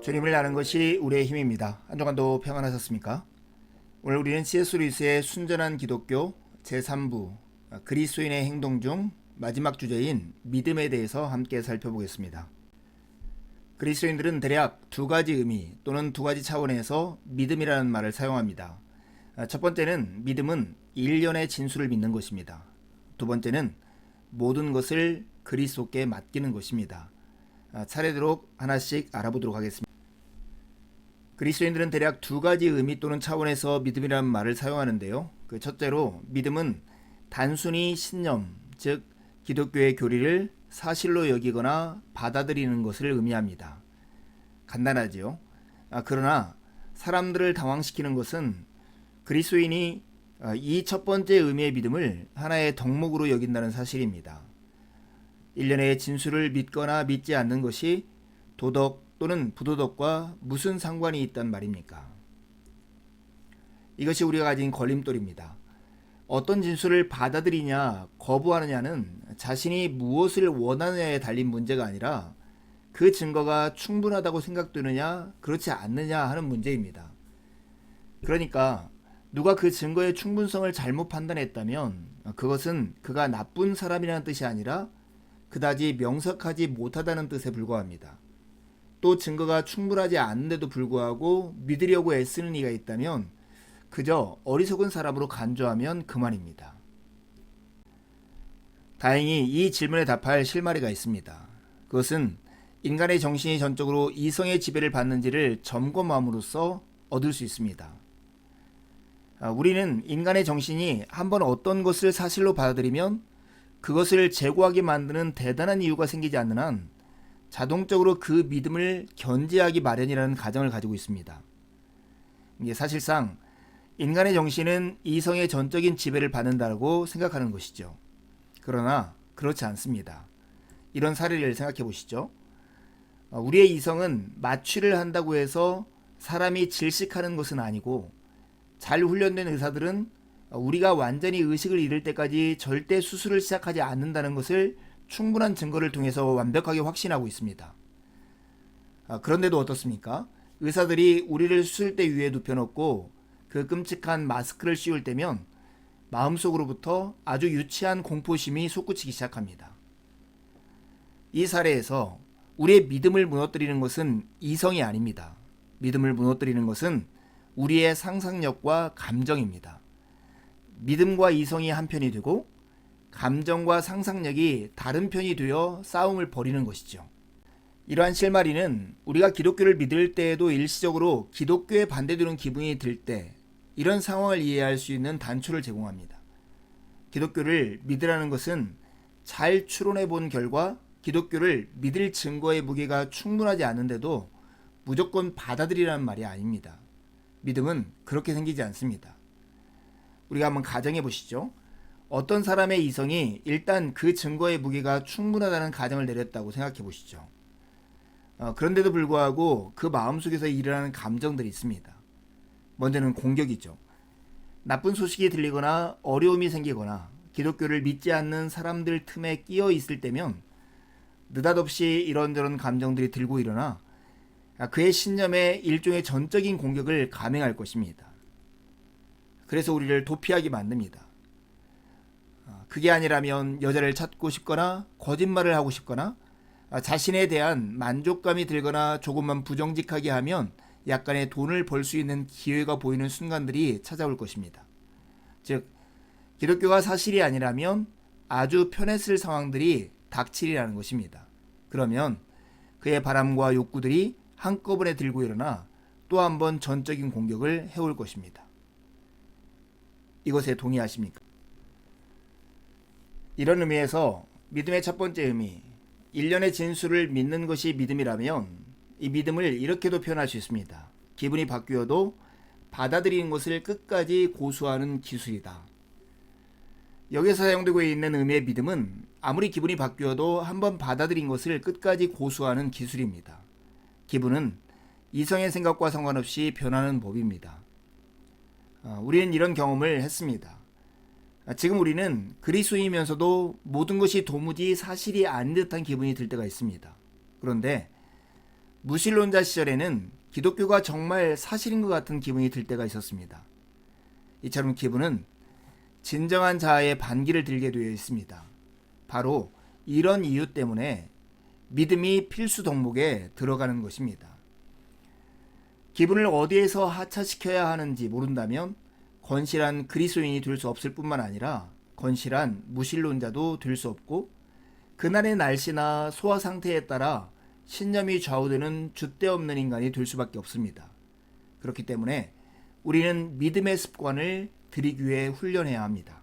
주님을 아는 것이 우리의 힘입니다. 한 주간도 평안하셨습니까? 오늘 우리는 C.S. 루이스의 순전한 기독교 제3부 그리스도인의 행동 중 마지막 주제인 믿음에 대해서 함께 살펴보겠습니다. 그리스도인들은 대략 두 가지 의미 또는 두 가지 차원에서 믿음이라는 말을 사용합니다. 첫 번째는 믿음은 일련의 진술을 믿는 것입니다. 두 번째는 모든 것을 그리스도께 맡기는 것입니다. 차례대로 하나씩 알아보도록 하겠습니다. 그리스도인들은 대략 두 가지 의미 또는 차원에서 믿음이라는 말을 사용하는데요. 첫째로 믿음은 단순히 신념, 즉 기독교의 교리를 사실로 여기거나 받아들이는 것을 의미합니다. 간단하지요. 그러나 사람들을 당황시키는 것은 그리스도인이 이 첫 번째 의미의 믿음을 하나의 덕목으로 여긴다는 사실입니다. 일련의 진술을 믿거나 믿지 않는 것이 도덕 또는 부도덕과 무슨 상관이 있단 말입니까? 이것이 우리가 가진 걸림돌입니다. 어떤 진술을 받아들이냐 거부하느냐는 자신이 무엇을 원하느냐에 달린 문제가 아니라 그 증거가 충분하다고 생각되느냐 그렇지 않느냐 하는 문제입니다. 그러니까 누가 그 증거의 충분성을 잘못 판단했다면 그것은 그가 나쁜 사람이라는 뜻이 아니라 그다지 명석하지 못하다는 뜻에 불과합니다. 또 증거가 충분하지 않은데도 불구하고 믿으려고 애쓰는 이가 있다면 그저 어리석은 사람으로 간주하면 그만입니다. 다행히 이 질문에 답할 실마리가 있습니다. 그것은 인간의 정신이 전적으로 이성의 지배를 받는지를 점검함으로써 얻을 수 있습니다. 우리는 인간의 정신이 한번 어떤 것을 사실로 받아들이면 그것을 제고하게 만드는 대단한 이유가 생기지 않는 한 자동적으로 그 믿음을 견제하기 마련이라는 가정을 가지고 있습니다. 이게 사실상 인간의 정신은 이성의 전적인 지배를 받는다고 생각하는 것이죠. 그러나 그렇지 않습니다. 이런 사례를 생각해 보시죠. 우리의 이성은 마취를 한다고 해서 사람이 질식하는 것은 아니고 잘 훈련된 의사들은 우리가 완전히 의식을 잃을 때까지 절대 수술을 시작하지 않는다는 것을 충분한 증거를 통해서 완벽하게 확신하고 있습니다. 그런데도 어떻습니까? 의사들이 우리를 수술대 위에 눕혀놓고 그 끔찍한 마스크를 씌울 때면 마음속으로부터 아주 유치한 공포심이 솟구치기 시작합니다. 이 사례에서 우리의 믿음을 무너뜨리는 것은 이성이 아닙니다. 믿음을 무너뜨리는 것은 우리의 상상력과 감정입니다. 믿음과 이성이 한 편이 되고 감정과 상상력이 다른 편이 되어 싸움을 벌이는 것이죠. 이러한 실마리는 우리가 기독교를 믿을 때에도 일시적으로 기독교에 반대되는 기분이 들 때 이런 상황을 이해할 수 있는 단초를 제공합니다. 기독교를 믿으라는 것은 잘 추론해 본 결과 기독교를 믿을 증거의 무게가 충분하지 않은데도 무조건 받아들이라는 말이 아닙니다. 믿음은 그렇게 생기지 않습니다. 우리가 한번 가정해 보시죠. 어떤 사람의 이성이 일단 그 증거의 무게가 충분하다는 가정을 내렸다고 생각해 보시죠. 그런데도 불구하고 그 마음속에서 일어나는 감정들이 있습니다. 먼저는 공격이죠. 나쁜 소식이 들리거나 어려움이 생기거나 기독교를 믿지 않는 사람들 틈에 끼어 있을 때면 느닷없이 이런저런 감정들이 들고 일어나 그의 신념에 일종의 전적인 공격을 감행할 것입니다. 그래서 우리를 도피하게 만듭니다. 그게 아니라면 여자를 찾고 싶거나 거짓말을 하고 싶거나 자신에 대한 만족감이 들거나 조금만 부정직하게 하면 약간의 돈을 벌 수 있는 기회가 보이는 순간들이 찾아올 것입니다. 즉 기독교가 사실이 아니라면 아주 편했을 상황들이 닥치리라는 것입니다. 그러면 그의 바람과 욕구들이 한꺼번에 들고 일어나 또 한 번 전적인 공격을 해올 것입니다. 이것에 동의하십니까? 이런 의미에서 믿음의 첫 번째 의미, 일련의 진술을 믿는 것이 믿음이라면 이 믿음을 이렇게도 표현할 수 있습니다. 기분이 바뀌어도 받아들이는 것을 끝까지 고수하는 기술이다. 여기서 사용되고 있는 의미의 믿음은 아무리 기분이 바뀌어도 한번 받아들인 것을 끝까지 고수하는 기술입니다. 기분은 이성의 생각과 상관없이 변하는 법입니다. 우리는 이런 경험을 했습니다. 지금 우리는 그리스도이면서도 모든 것이 도무지 사실이 아닌 듯한 기분이 들 때가 있습니다. 그런데 무신론자 시절에는 기독교가 정말 사실인 것 같은 기분이 들 때가 있었습니다. 이처럼 기분은 진정한 자아의 반기를 들게 되어 있습니다. 바로 이런 이유 때문에 믿음이 필수 덕목에 들어가는 것입니다. 기분을 어디에서 하차시켜야 하는지 모른다면 건실한 그리스도인이 될 수 없을 뿐만 아니라 건실한 무신론자도 될 수 없고, 그날의 날씨나 소화 상태에 따라 신념이 좌우되는 줏대없는 인간이 될 수밖에 없습니다. 그렇기 때문에 우리는 믿음의 습관을 들이기 위해 훈련해야 합니다.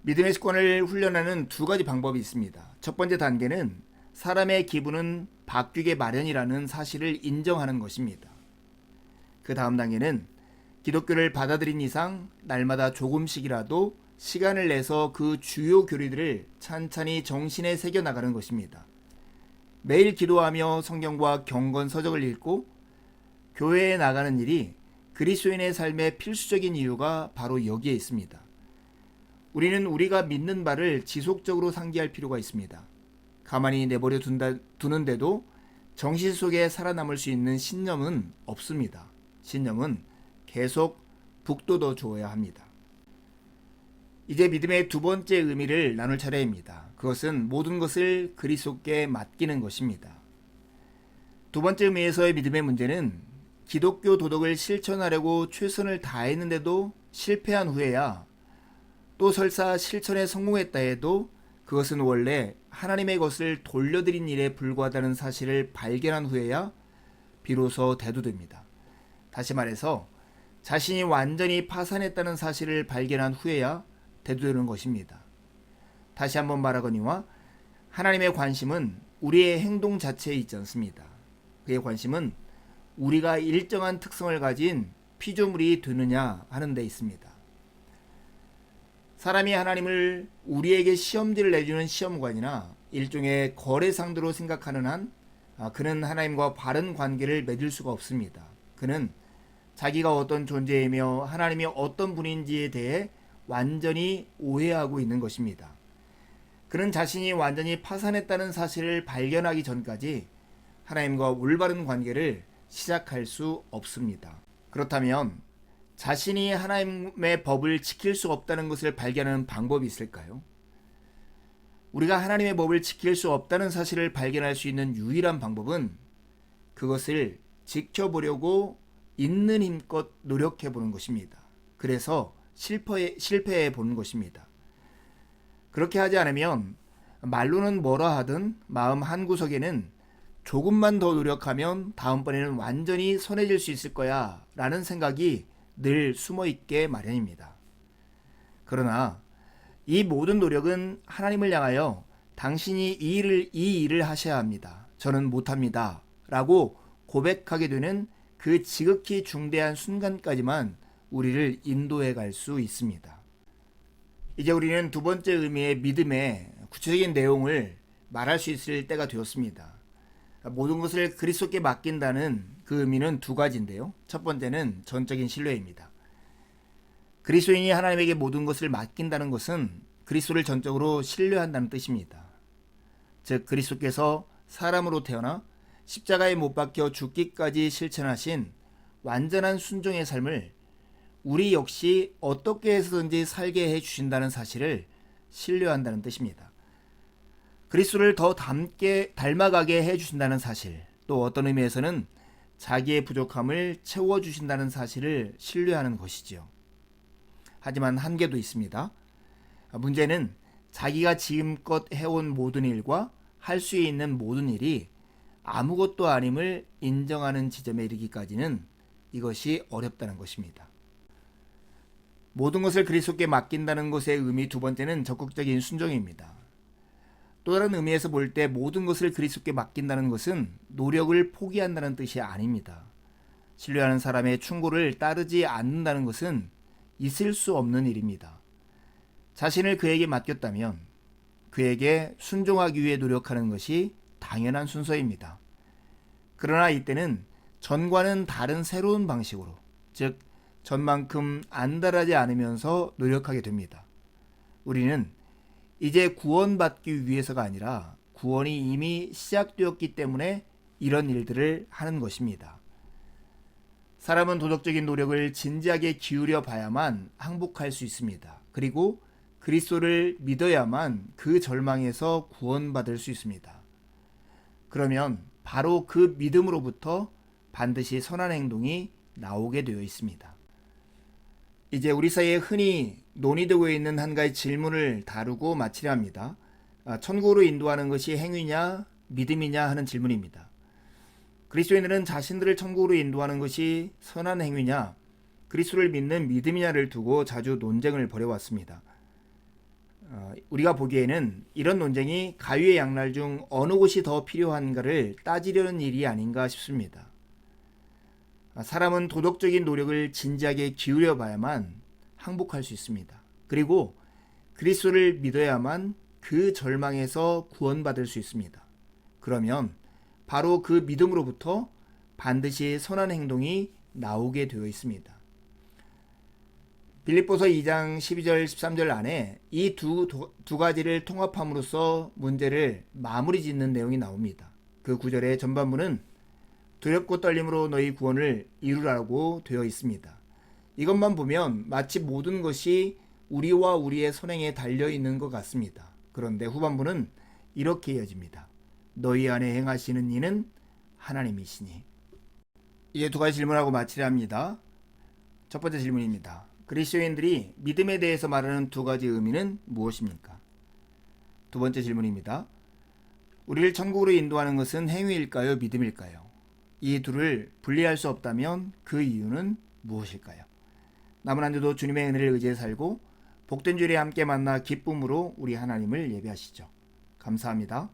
믿음의 습관을 훈련하는 두 가지 방법이 있습니다. 첫 번째 단계는 사람의 기분은 바뀌게 마련이라는 사실을 인정하는 것입니다. 그 다음 단계는 기독교를 받아들인 이상 날마다 조금씩이라도 시간을 내서 그 주요 교리들을 찬찬히 정신에 새겨나가는 것입니다. 매일 기도하며 성경과 경건 서적을 읽고 교회에 나가는 일이 그리스도인의 삶의 필수적인 이유가 바로 여기에 있습니다. 우리는 우리가 믿는 바를 지속적으로 상기할 필요가 있습니다. 가만히 내버려 두는데도 정신 속에 살아남을 수 있는 신념은 없습니다. 신념은 계속 북돋워 주어야 합니다. 이제 믿음의 두 번째 의미를 나눌 차례입니다. 그것은 모든 것을 그리스도께 맡기는 것입니다. 두 번째 의미에서의 믿음의 문제는 기독교 도덕을 실천하려고 최선을 다했는데도 실패한 후에야, 또 설사 실천에 성공했다 해도 그것은 원래 하나님의 것을 돌려드린 일에 불과하다는 사실을 발견한 후에야 비로소 대두됩니다. 다시 말해서 자신이 완전히 파산했다는 사실을 발견한 후에야 대두되는 것입니다. 다시 한번 말하거니와 하나님의 관심은 우리의 행동 자체에 있지 않습니다. 그의 관심은 우리가 일정한 특성을 가진 피조물이 되느냐 하는 데 있습니다. 사람이 하나님을 우리에게 시험지를 내주는 시험관이나 일종의 거래상대로 생각하는 한 그는 하나님과 바른 관계를 맺을 수가 없습니다. 그는 자기가 어떤 존재이며 하나님이 어떤 분인지에 대해 완전히 오해하고 있는 것입니다. 그는 자신이 완전히 파산했다는 사실을 발견하기 전까지 하나님과 올바른 관계를 시작할 수 없습니다. 그렇다면 자신이 하나님의 법을 지킬 수 없다는 것을 발견하는 방법이 있을까요? 우리가 하나님의 법을 지킬 수 없다는 사실을 발견할 수 있는 유일한 방법은 그것을 지켜보려고 있는 힘껏 노력해 보는 것입니다. 그래서 실패해 보는 것입니다. 그렇게 하지 않으면 말로는 뭐라 하든 마음 한구석에는 조금만 더 노력하면 다음번에는 완전히 선해질 수 있을 거야 라는 생각이 늘 숨어있게 마련입니다. 그러나 이 모든 노력은 하나님을 향하여 당신이 이 일을 하셔야 합니다. 저는 못합니다. 라고 고백하게 되는 그 지극히 중대한 순간까지만 우리를 인도해 갈 수 있습니다. 이제 우리는 두 번째 의미의 믿음의 구체적인 내용을 말할 수 있을 때가 되었습니다. 모든 것을 그리스도께 맡긴다는 그 의미는 두 가지인데요. 첫 번째는 전적인 신뢰입니다. 그리스도인이 하나님에게 모든 것을 맡긴다는 것은 그리스도를 전적으로 신뢰한다는 뜻입니다. 즉 그리스도께서 사람으로 태어나 십자가에 못 박혀 죽기까지 실천하신 완전한 순종의 삶을 우리 역시 어떻게 해서든지 살게 해주신다는 사실을 신뢰한다는 뜻입니다. 그리스도를 더 닮아가게 해주신다는 사실, 또 어떤 의미에서는 자기의 부족함을 채워주신다는 사실을 신뢰하는 것이지요. 하지만 한계도 있습니다. 문제는 자기가 지금껏 해온 모든 일과 할 수 있는 모든 일이 아무것도 아님을 인정하는 지점에 이르기까지는 이것이 어렵다는 것입니다. 모든 것을 그리스도께 맡긴다는 것의 의미 두 번째는 적극적인 순종입니다. 또 다른 의미에서 볼 때 모든 것을 그리스도께 맡긴다는 것은 노력을 포기한다는 뜻이 아닙니다. 신뢰하는 사람의 충고를 따르지 않는다는 것은 있을 수 없는 일입니다. 자신을 그에게 맡겼다면 그에게 순종하기 위해 노력하는 것이 당연한 순서입니다. 그러나 이때는 전과는 다른 새로운 방식으로, 즉 전만큼 안달하지 않으면서 노력하게 됩니다. 우리는 이제 구원받기 위해서가 아니라 구원이 이미 시작되었기 때문에 이런 일들을 하는 것입니다. 사람은 도덕적인 노력을 진지하게 기울여 봐야만 항복할 수 있습니다. 그리고 그리스도를 믿어야만 그 절망에서 구원받을 수 있습니다. 그러면 바로 그 믿음으로부터 반드시 선한 행동이 나오게 되어 있습니다. 이제 우리 사이에 흔히 논의되고 있는 한 가지 질문을 다루고 마치려 합니다. 천국으로 인도하는 것이 행위냐 믿음이냐 하는 질문입니다. 그리스도인들은 자신들을 천국으로 인도하는 것이 선한 행위냐 그리스도를 믿는 믿음이냐를 두고 자주 논쟁을 벌여왔습니다. 우리가 보기에는 이런 논쟁이 가위의 양날 중 어느 곳이 더 필요한가를 따지려는 일이 아닌가 싶습니다. 사람은 도덕적인 노력을 진지하게 기울여 봐야만 항복할 수 있습니다. 그리고 그리스도를 믿어야만 그 절망에서 구원받을 수 있습니다. 그러면 바로 그 믿음으로부터 반드시 선한 행동이 나오게 되어 있습니다. 빌립보서 2장 12절 13절 안에 이 두 가지를 통합함으로써 문제를 마무리 짓는 내용이 나옵니다. 그 구절의 전반부는 두렵고 떨림으로 너희 구원을 이루라고 되어 있습니다. 이것만 보면 마치 모든 것이 우리와 우리의 선행에 달려있는 것 같습니다. 그런데 후반부는 이렇게 이어집니다. 너희 안에 행하시는 이는 하나님이시니. 이제 두 가지 질문하고 마치려 합니다. 첫 번째 질문입니다. 그리스도인들이 믿음에 대해서 말하는 두 가지 의미는 무엇입니까? 두 번째 질문입니다. 우리를 천국으로 인도하는 것은 행위일까요? 믿음일까요? 이 둘을 분리할 수 없다면 그 이유는 무엇일까요? 남은 한 주도 주님의 은혜를 의지해 살고 복된 주일에 함께 만나 기쁨으로 우리 하나님을 예배하시죠. 감사합니다.